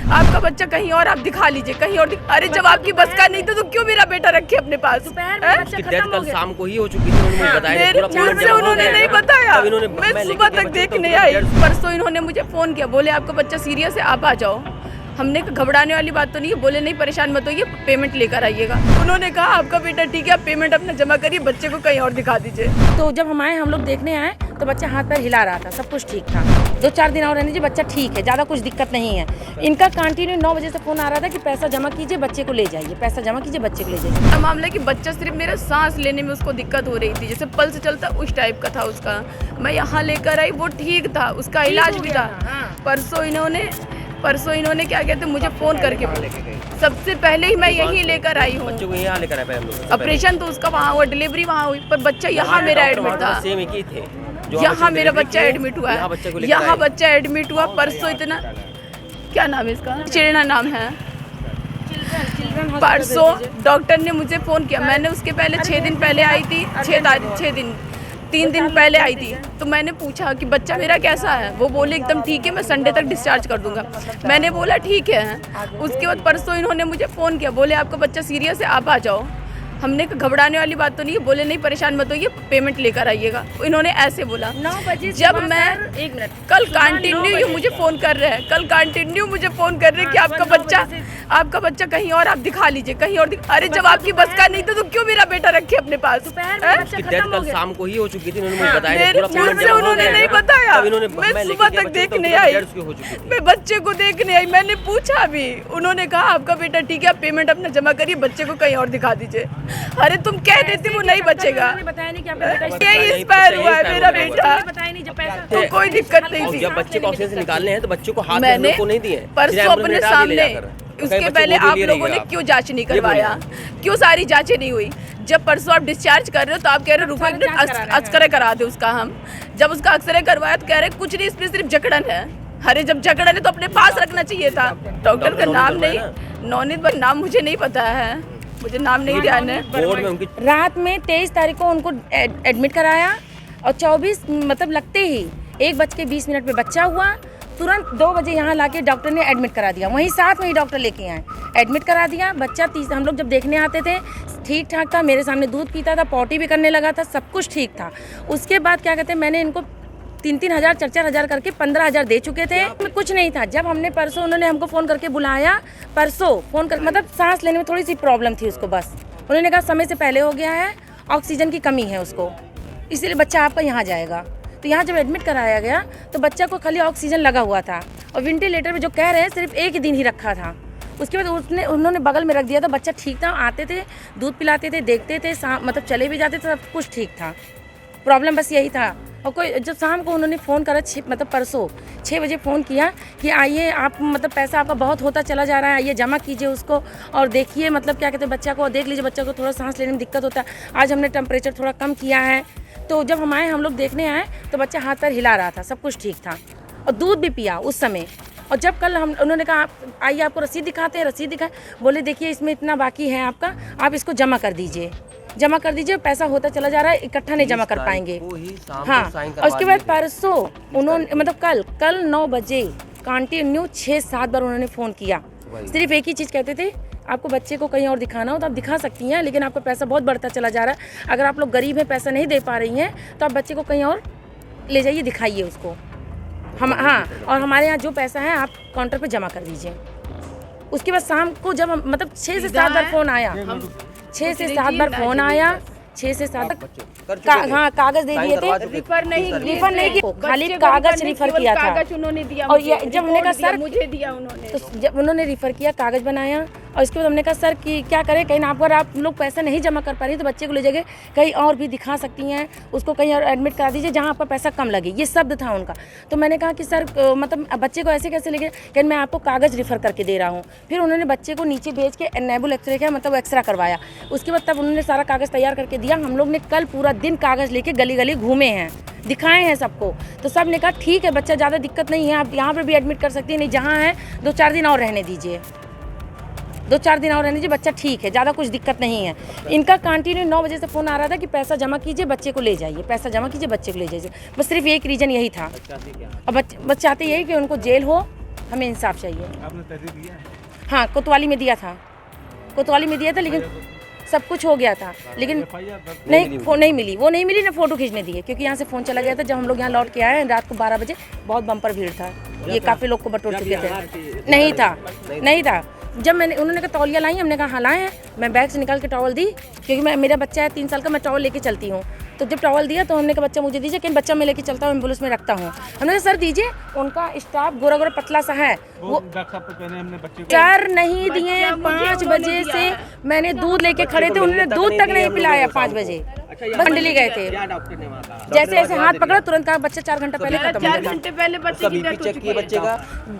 आपका बच्चा कहीं और आप दिखा लीजिए, कहीं और अरे जब आपकी बस का नहीं तो क्यों मेरा बेटा रखे अपने पास? उसकी डेथ कल शाम को ही हो चुकी थी, उन्होंने बताया मुझसे उन्होंने नहीं बताया, मैं सुबह तक देखने आई। परसों इन्होंने मुझे फोन किया, बोले आपका बच्चा सीरियस है, आप आ जाओ। हमने घबराने वाली बात तो नहीं है, बोले नहीं परेशान मत होइए, पेमेंट लेकर आइएगा। उन्होंने कहा आपका बेटा ठीक है, आप पेमेंट अपना जमा करिए, बच्चे को कहीं और दिखा दीजिए। तो जब हम लोग देखने आए तो बच्चा हाथ पैर हिला रहा था, सब कुछ ठीक था। 2-4 दिन और रहने दीजिए, बच्चा ठीक है, ज़्यादा कुछ दिक्कत नहीं है। इनका कंटिन्यू 9 बजे से फ़ोन आ रहा था कि पैसा जमा कीजिए, बच्चे को ले जाइए, पैसा जमा कीजिए, बच्चे को ले जाइए। मामला कि बच्चा सिर्फ मेरा सांस लेने में उसको दिक्कत हो रही थी, जैसे पल्स चलता उस टाइप का था उसका। मैं यहाँ लेकर आई, वो ठीक था, उसका इलाज भी था। परसों इन्होंने क्या कहते मुझे फ़ोन करके बोले, सबसे पहले ही मैं यहीं लेकर आई हूँ। बच्चों को यहाँ लेकर आए हम लोग। ऑपरेशन तो उसका वहाँ हुआ, डिलीवरी वहाँ हुई, पर बच्चा यहाँ मेरा एडमिट था। सेम एक ही थे, यहाँ मेरा बच्चा एडमिट हुआ है, यहाँ बच्चा एडमिट हुआ। परसों इतना, क्या नाम है इसका, चिड़ना नाम है। परसों डॉक्टर ने मुझे फ़ोन किया, मैंने उसके पहले 6 दिन पहले आई थी, 3 दिन पहले आई थी। तो मैंने पूछा कि बच्चा मेरा कैसा है, वो बोले एकदम ठीक है, मैं संडे तक डिस्चार्ज कर दूंगा। मैंने बोला ठीक है। उसके बाद परसों इन्होंने मुझे फ़ोन किया, बोले आपका बच्चा सीरियस है, आप आ जाओ। हमने घबराने वाली बात तो नहीं है, बोले नहीं परेशान मत होइए, पेमेंट लेकर आइएगा। इन्होंने ऐसे बोला। 9 बजे जब मैं कल कंटिन्यू मुझे फ़ोन कर रहे हैं, कि आपका बच्चा कहीं और आप दिखा लीजिए, कहीं और अरे जब आपकी बस का नहीं तो क्यों मेरा बेटा रखे अपने पास? उसकी डेथ कल शाम को ही हो चुकी थी, उन्होंने बताया मुझसे उन्होंने नहीं बताया, मैं सुबह तक देखने आई, मैं बच्चे को देखने आई। मैंने पूछा भी, उन्होंने कहा आपका बेटा ठीक है, आप पेमेंट अपना जमा करिए, बच्चे को कहीं और दिखा दीजिए। अरे तुम कह देती वो नहीं बचेगा, यही एक्सपायर हुआ है मेरा बेटा, तो कोई दिक्कत नहीं थी। जब बच्चे को ऑक्सीजन से निकालने हैं तो बच्चे को हाथ में को नहीं दिए, परसों अपने सामने। उसके पहले आप लोगों ने क्यों जांच नहीं करवाया, क्यों सारी जांचें नहीं हुई? जब परसों आप डिस्चार्ज कर रहे हो तो आप कह रहे हो रुको एक मिनट, एक्सरे करा दे उसका। हम जब उसका एक्सरे करवाया तो कह रहे कुछ नहीं, इसमें सिर्फ जकड़न है। अरे जब जकड़न है तो अपने पास रखना चाहिए था। डॉक्टर का नाम नहीं, नौनीत भाई नाम मुझे नहीं पता है, मुझे नाम नहीं ध्यान है। रात में 23 तारीख को उनको एडमिट कराया और 24 मतलब लगते ही 1:20 पे बच्चा हुआ। तुरंत 2 बजे यहाँ लाके डॉक्टर ने एडमिट करा दिया, वहीं साथ में ही डॉक्टर लेके आए, एडमिट करा दिया। बच्चा हम लोग जब देखने आते थे ठीक ठाक था, मेरे सामने दूध पीता था, पॉटी भी करने लगा था, सब कुछ ठीक था। उसके बाद क्या कहते हैं, मैंने इनको 3-3 हज़ार 4-4 हज़ार करके 15,000 दे चुके थे, कुछ नहीं था। जब हमने परसों उन्होंने हमको फ़ोन करके बुलाया, मतलब सांस लेने में थोड़ी सी प्रॉब्लम थी उसको, बस उन्होंने कहा समय से पहले हो गया है, ऑक्सीजन की कमी है उसको, इसलिए बच्चा आपका यहाँ जाएगा। तो यहाँ जब एडमिट कराया गया तो बच्चा को खाली ऑक्सीजन लगा हुआ था और वेंटिलेटर में जो कह रहे हैं सिर्फ 1 दिन ही रखा था। उसके बाद उन्होंने बगल में रख दिया था, बच्चा ठीक था, आते थे, दूध पिलाते थे, देखते थे, मतलब चले भी जाते थे, सब कुछ ठीक था। प्रॉब्लम बस यही था। और कोई जब शाम को उन्होंने फ़ोन करा, मतलब परसों 6 बजे फ़ोन किया कि आइए आप, मतलब पैसा आपका बहुत होता चला जा रहा है, आइए जमा कीजिए उसको और देखिए, मतलब क्या कहते हैं, बच्चा को देख लीजिए, बच्चा को थोड़ा सांस लेने में दिक्कत होता है। आज हमने टेम्परेचर थोड़ा कम किया है। तो जब हम लोग देखने आए तो बच्चा हाथ पैर हिला रहा था, सब कुछ ठीक था और दूध भी पिया उस समय। और जब कल उन्होंने कहा आइए आपको रसीद दिखाते हैं, रसीद दिखाए, बोले देखिए इसमें इतना बाकी है आपका, आप इसको जमा कर दीजिए, पैसा होता चला जा रहा है, इकट्ठा नहीं जमा कर पाएंगे। हाँ, और उसके बाद परसों उन्होंने, मतलब कल 9 बजे कंटिन्यू 6-7 बार उन्होंने फ़ोन किया, सिर्फ एक ही चीज़ कहते थे, आपको बच्चे को कहीं और दिखाना हो तो आप दिखा सकती हैं, लेकिन आपका पैसा बहुत बढ़ता चला जा रहा है, अगर आप लोग गरीब हैं, पैसा नहीं दे पा रही हैं, तो आप बच्चे को कहीं और ले जाइए, दिखाइए उसको। हम हाँ, और हमारे यहाँ जो पैसा है आप काउंटर पे जमा कर दीजिए। उसके बाद शाम को जब हम, मतलब 6 से 7 बार फ़ोन आया, 6 से 7 बार फ़ोन आया, 6 से 7 हाँ, कागज दे दिए थे, रिफर नहीं किया, खाली कागज रिफर किया था। कागज उन्होंने दिया, और ये जब हमने कहा सर, मुझे दिया उन्होंने, तो जब उन्होंने रिफर किया, कागज बनाया, और इसके बाद हमने कहा सर कि क्या करें, कहीं अगर आप लोग पैसा नहीं जमा कर पा रही तो बच्चे को ले जाके कहीं और भी दिखा सकती हैं, उसको कहीं और एडमिट करा दीजिए जहाँ आपका पैसा कम लगे, ये शब्द था उनका। तो मैंने कहा कि सर मतलब बच्चे को ऐसे कैसे लेके, कि मैं आपको कागज़ रिफ़र करके दे रहा हूँ। फिर उन्होंने बच्चे को नीचे भेज के एनेबल एक्सरे किया, मतलब एक्सरा करवाया। उसके बाद तब उन्होंने सारा कागज़ तैयार करके दिया। हम लोग ने कल पूरा दिन कागज़ लेके गली गली घूमे हैं, दिखाए हैं सबको, तो सब ने कहा ठीक है बच्चा, ज़्यादा दिक्कत नहीं है, आप यहाँ पर भी एडमिट कर सकती हैं, नहीं जहाँ है 2-4 दिन और रहने दीजिए, 2-4 दिन और रहने दीजिए, बच्चा ठीक है, ज़्यादा कुछ दिक्कत नहीं है। इनका कंटिन्यू 9 बजे से फ़ोन आ रहा था कि पैसा जमा कीजिए, बच्चे को ले जाइए, पैसा जमा कीजिए, बच्चे को ले जाइए, बस सिर्फ एक रीज़न यही था। और बस चाहते यही कि उनको जेल हो, हमें इंसाफ चाहिए। आपने तहरीर दिया है? हाँ, कोतवाली में दिया था, कोतवाली में दिया था, लेकिन सब कुछ हो गया था, लेकिन नहीं फोन नहीं मिली, वो नहीं मिली ना फोटो खींचने दिए, क्योंकि यहाँ से फ़ोन चला गया था। जब हम लोग यहाँ लौट के आए रात को 12 बजे, बहुत बम्पर भीड़ था, ये काफ़ी लोग को बटोर चुके थे। नहीं था। जब उन्होंने कहा तौलिया लाई, हमने कहा हाँ लाए हैं। मैं बैग से निकाल के टॉवल दी, क्योंकि मेरा बच्चा है 3 साल का, मैं टॉवल लेके चलती हूँ। तो जब टॉवल दिया तो हमने कहा बच्चा मुझे दीजिए, लेकिन बच्चा मैं लेके चलता हूँ, एम्बुलेंस में रखता हूँ। हमने कहा सर दीजिए, उनका स्टाफ गोरा गोरा पतला सा है, वो डॉक्टर साहब को कहने हमने बच्चे को कर नहीं दिए। 5 बजे से मैंने दूध लेके खड़े थे, उन्होंने दूध तक नहीं पिलाया। 5 बजे मंडली गए थे, डॉक्टर ने वहाँ कहा? जैसे ऐसे हाथ पकड़ा, तुरंत कहा बच्चा 4 घंटा पहले खत्म हो 4 गया। घंटे पहले बच्चे की डेथ हो चुकी है। बच्चे का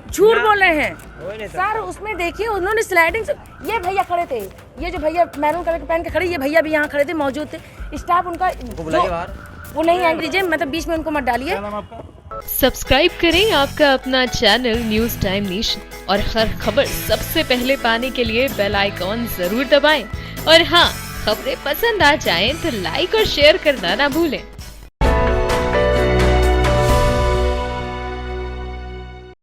झूठ बोल रहे हैं सर। उसमें देखिए उन्होंने स्लाइडिंग से, ये भैया खड़े थे, ये जो भैया मैरून कलर के पहन के खड़े, ये भैया भी यहाँ खड़े थे, मौजूद थे। स्टाफ उनका वो नहीं आएंगे, दीजिए मतलब बीच में उनको मत डालिए। क्या नाम आपका? सब्सक्राइब करें आपका अपना चैनल न्यूज़ टाइम नेशन और हर खबर सबसे पहले पाने के लिए बेल आइकॉन जरूर दबाएं। और हाँ, खबरें पसंद आ जाएं तो लाइक और शेयर करना ना भूलें।